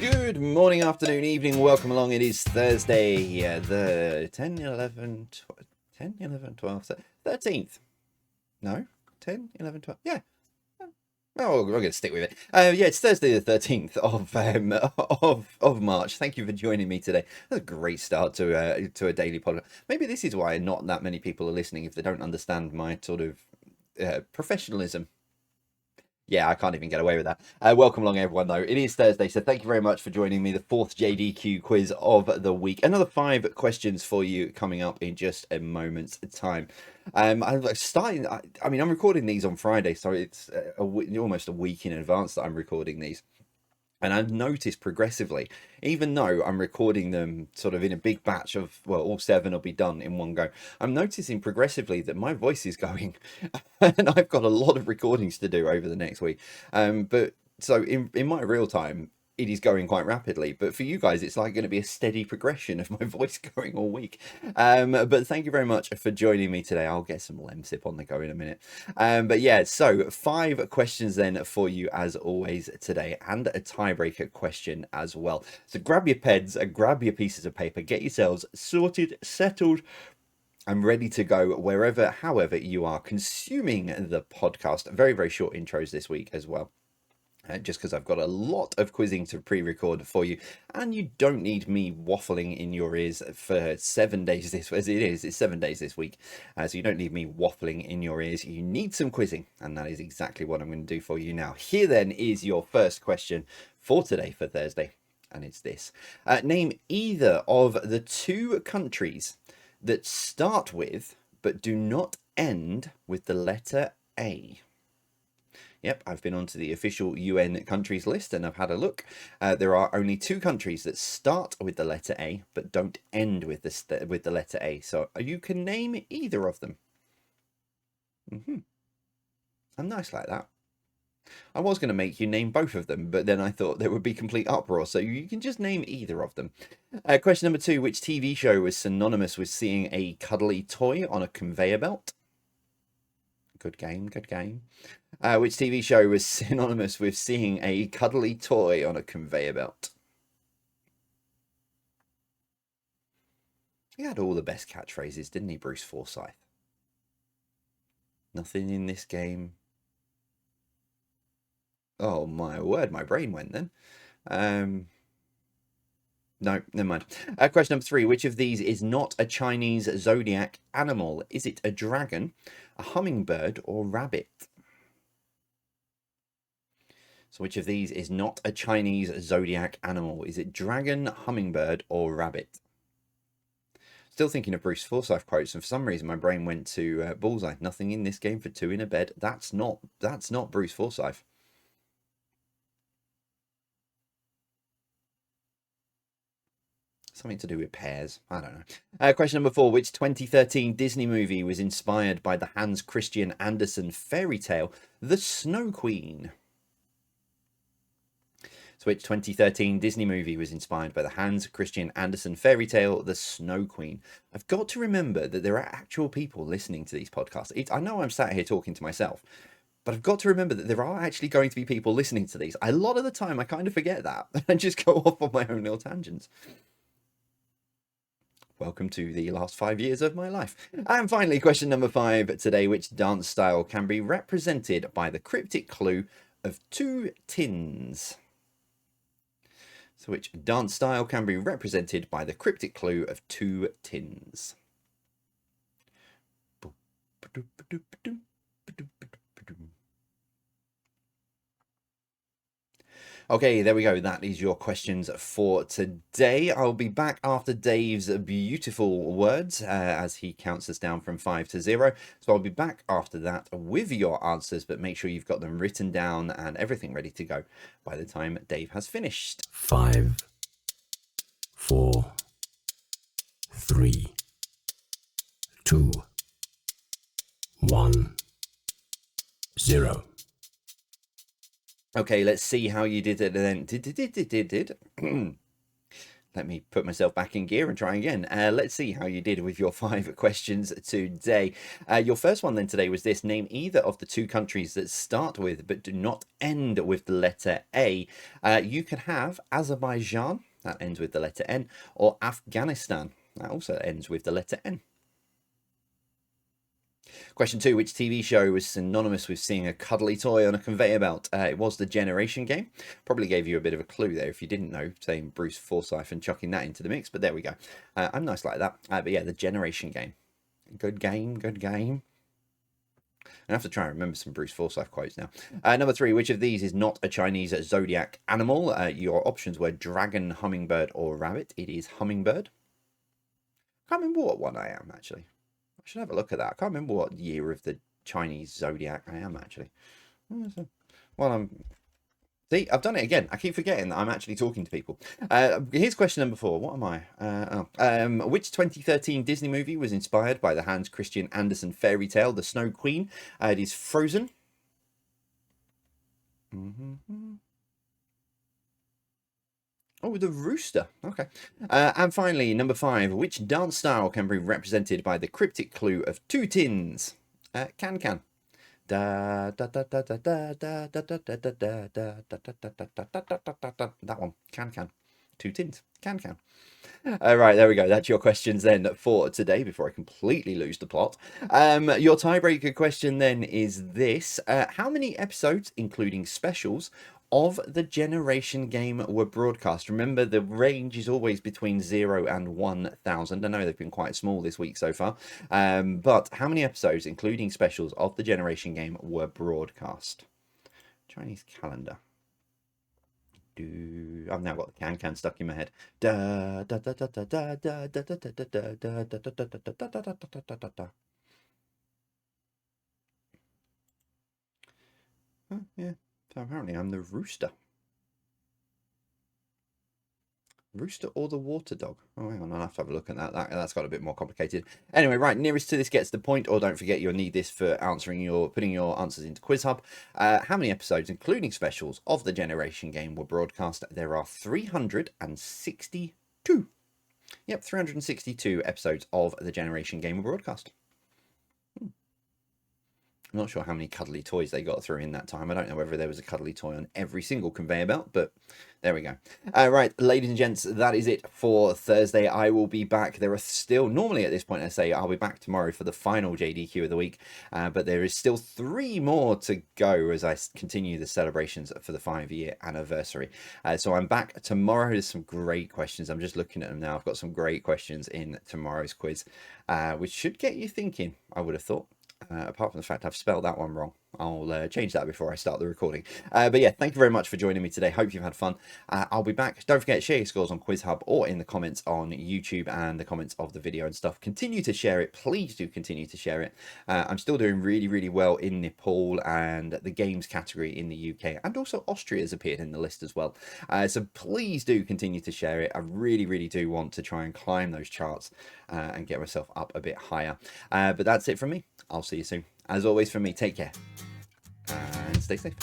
Good morning, afternoon, evening. Welcome along. It is Thursday, the 13th. No, 10, 11, 12. Yeah. Oh, we're going to stick with it. Yeah, it's Thursday the 13th of March. Thank you for joining me today. That's a great start to a daily podcast. Maybe this is why not that many people are listening if they don't understand my sort of professionalism. Yeah, I can't even get away with that. Welcome along, everyone, though. It is Thursday, so thank you very much for joining me. The fourth JDQ quiz of the week. Another 5 questions for you coming up in just a moment's time. I'm recording these on Friday, so it's almost a week in advance that I'm recording these. And I've noticed progressively, even though I'm recording them sort of in a big batch of, well, all 7 will be done in one go, I'm noticing progressively that my voice is going and I've got a lot of recordings to do over the next week. But so in my real time, it is going quite rapidly, but for you guys, it's like going to be a steady progression of my voice going all week. But thank you very much for joining me today. I'll get some Lemsip on the go in a minute. But yeah, so 5 questions then for you as always today, and a tiebreaker question as well. So grab your pens and grab your pieces of paper, get yourselves sorted, settled, and ready to go wherever, however you are consuming the podcast. Very, very short intros this week as well. Just because I've got a lot of quizzing to pre-record for you, and you don't need me waffling in your ears for 7 days this, as it is, it's 7 days this week, so you don't need me waffling in your ears. You need some quizzing, and that is exactly what I'm going to do for you now. Here then is your first question for today, for Thursday, and it's this. Name either of the 2 countries that start with but do not end with the letter A. Yep, I've been onto the official UN countries list and I've had a look. There are only 2 countries that start with the letter A but don't end with the letter A. So you can name either of them. I'm nice like that. I was going to make you name both of them, but then I thought there would be complete uproar, so you can just name either of them. Question number 2, which TV show was synonymous with seeing a cuddly toy on a conveyor belt? Good game, good game. Which TV show was synonymous with seeing a cuddly toy on a conveyor belt? He had all the best catchphrases, didn't he, Bruce Forsyth? Nothing in this game. Oh my word, my brain went then. No, never mind. Question number 3. Which of these is not a Chinese zodiac animal? Is it a dragon, a hummingbird, or rabbit? So which of these is not a Chinese zodiac animal? Is it dragon, hummingbird, or rabbit? Still thinking of Bruce Forsyth quotes, and for some reason my brain went to Bullseye. Nothing in this game for 2 in a bed. That's not Bruce Forsyth. Something to do with pears. I don't know. Question number 4. Which 2013 Disney movie was inspired by the Hans Christian Andersen fairy tale, The Snow Queen? So which 2013 Disney movie was inspired by the Hans Christian Andersen fairy tale, The Snow Queen? I've got to remember that there are actual people listening to these podcasts. I know I'm sat here talking to myself, but I've got to remember that there are actually going to be people listening to these. A lot of the time I kind of forget that and just go off on my own little tangents. Welcome to the last 5 years of my life. And finally, question number 5 today. Which dance style can be represented by the cryptic clue of 2 tins? So which dance style can be represented by the cryptic clue of 2 tins? Okay, there we go. That is your questions for today. I'll be back after Dave's beautiful words as he counts us down from 5 to 0. So I'll be back after that with your answers, but make sure you've got them written down and everything ready to go by the time Dave has finished. 5, 4, 3, 2, 1, 0. Okay, let's see how you did it then. let me put myself back in gear and try again. Let's see how you did with your 5 questions today. Your first one then today was this: name either of the 2 countries that start with but do not end with the letter A. You could have Azerbaijan, that ends with the letter N, or Afghanistan, that also ends with the letter N. Question 2, which TV show was synonymous with seeing a cuddly toy on a conveyor belt? It was The Generation Game. Probably gave you a bit of a clue there if you didn't know, saying Bruce Forsyth and chucking that into the mix, but there we go. I'm nice like that. But yeah, The Generation Game. Good game, good game. I have to try and remember some Bruce Forsyth quotes now. Number 3, which of these is not a Chinese zodiac animal? Your options were dragon, hummingbird, or rabbit. It is hummingbird. Can't remember what one I am, actually. I should have a look at that. I can't remember what year of the Chinese zodiac I am, actually. Well, see, I've done it again. I keep forgetting that I'm actually talking to people. Here's question number 4. What am I? Which 2013 Disney movie was inspired by the Hans Christian Andersen fairy tale, The Snow Queen? It is Frozen. Oh, the rooster. Okay. And finally, number 5. Which dance style can be represented by the cryptic clue of 2 tins? Can. Da da da da da da da da da da da da da da. That one. Can. 2 tins. Can. All right, there we go. That's your questions then for today before I completely lose the plot. Your tiebreaker question then is this. How many episodes, including specials, of the Generation Game were broadcast? Remember, the range is always between 0 and 1,000. I know they've been quite small this week so far. But how many episodes, including specials, of the Generation Game were broadcast? Chinese calendar. I've now got the can stuck in my head. Da da da da da da da da da da da da da da da da da. Yeah. So apparently I'm the rooster. Rooster or the water dog? Oh, hang on, I'll have to have a look at that. That's got a bit more complicated. Anyway, right, nearest to this gets the point, or don't forget you'll need this for putting your answers into Quiz Hub. How many episodes, including specials, of the Generation Game were broadcast? There are 362. Yep, 362 episodes of the Generation Game were broadcast. I'm not sure how many cuddly toys they got through in that time. I don't know whether there was a cuddly toy on every single conveyor belt, but there we go. Right, ladies and gents, that is it for Thursday. I will be back. There are still, normally at this point I say I'll be back tomorrow for the final JDQ of the week, but there is still 3 more to go as I continue the celebrations for the 5-year anniversary. So I'm back tomorrow. There's some great questions. I'm just looking at them now. I've got some great questions in tomorrow's quiz, which should get you thinking, I would have thought. Apart from the fact I've spelled that one wrong. I'll change that before I start the recording. But yeah, thank you very much for joining me today. Hope you've had fun. I'll be back. Don't forget, share your scores on Quiz Hub or in the comments on YouTube and the comments of the video and stuff. Continue to share it. Please do continue to share it. I'm still doing really, really well in Nepal and the games category in the UK. And also Austria has appeared in the list as well. So please do continue to share it. I really, really do want to try and climb those charts and get myself up a bit higher. But that's it from me. I'll see you soon. As always, from me, take care and stay safe.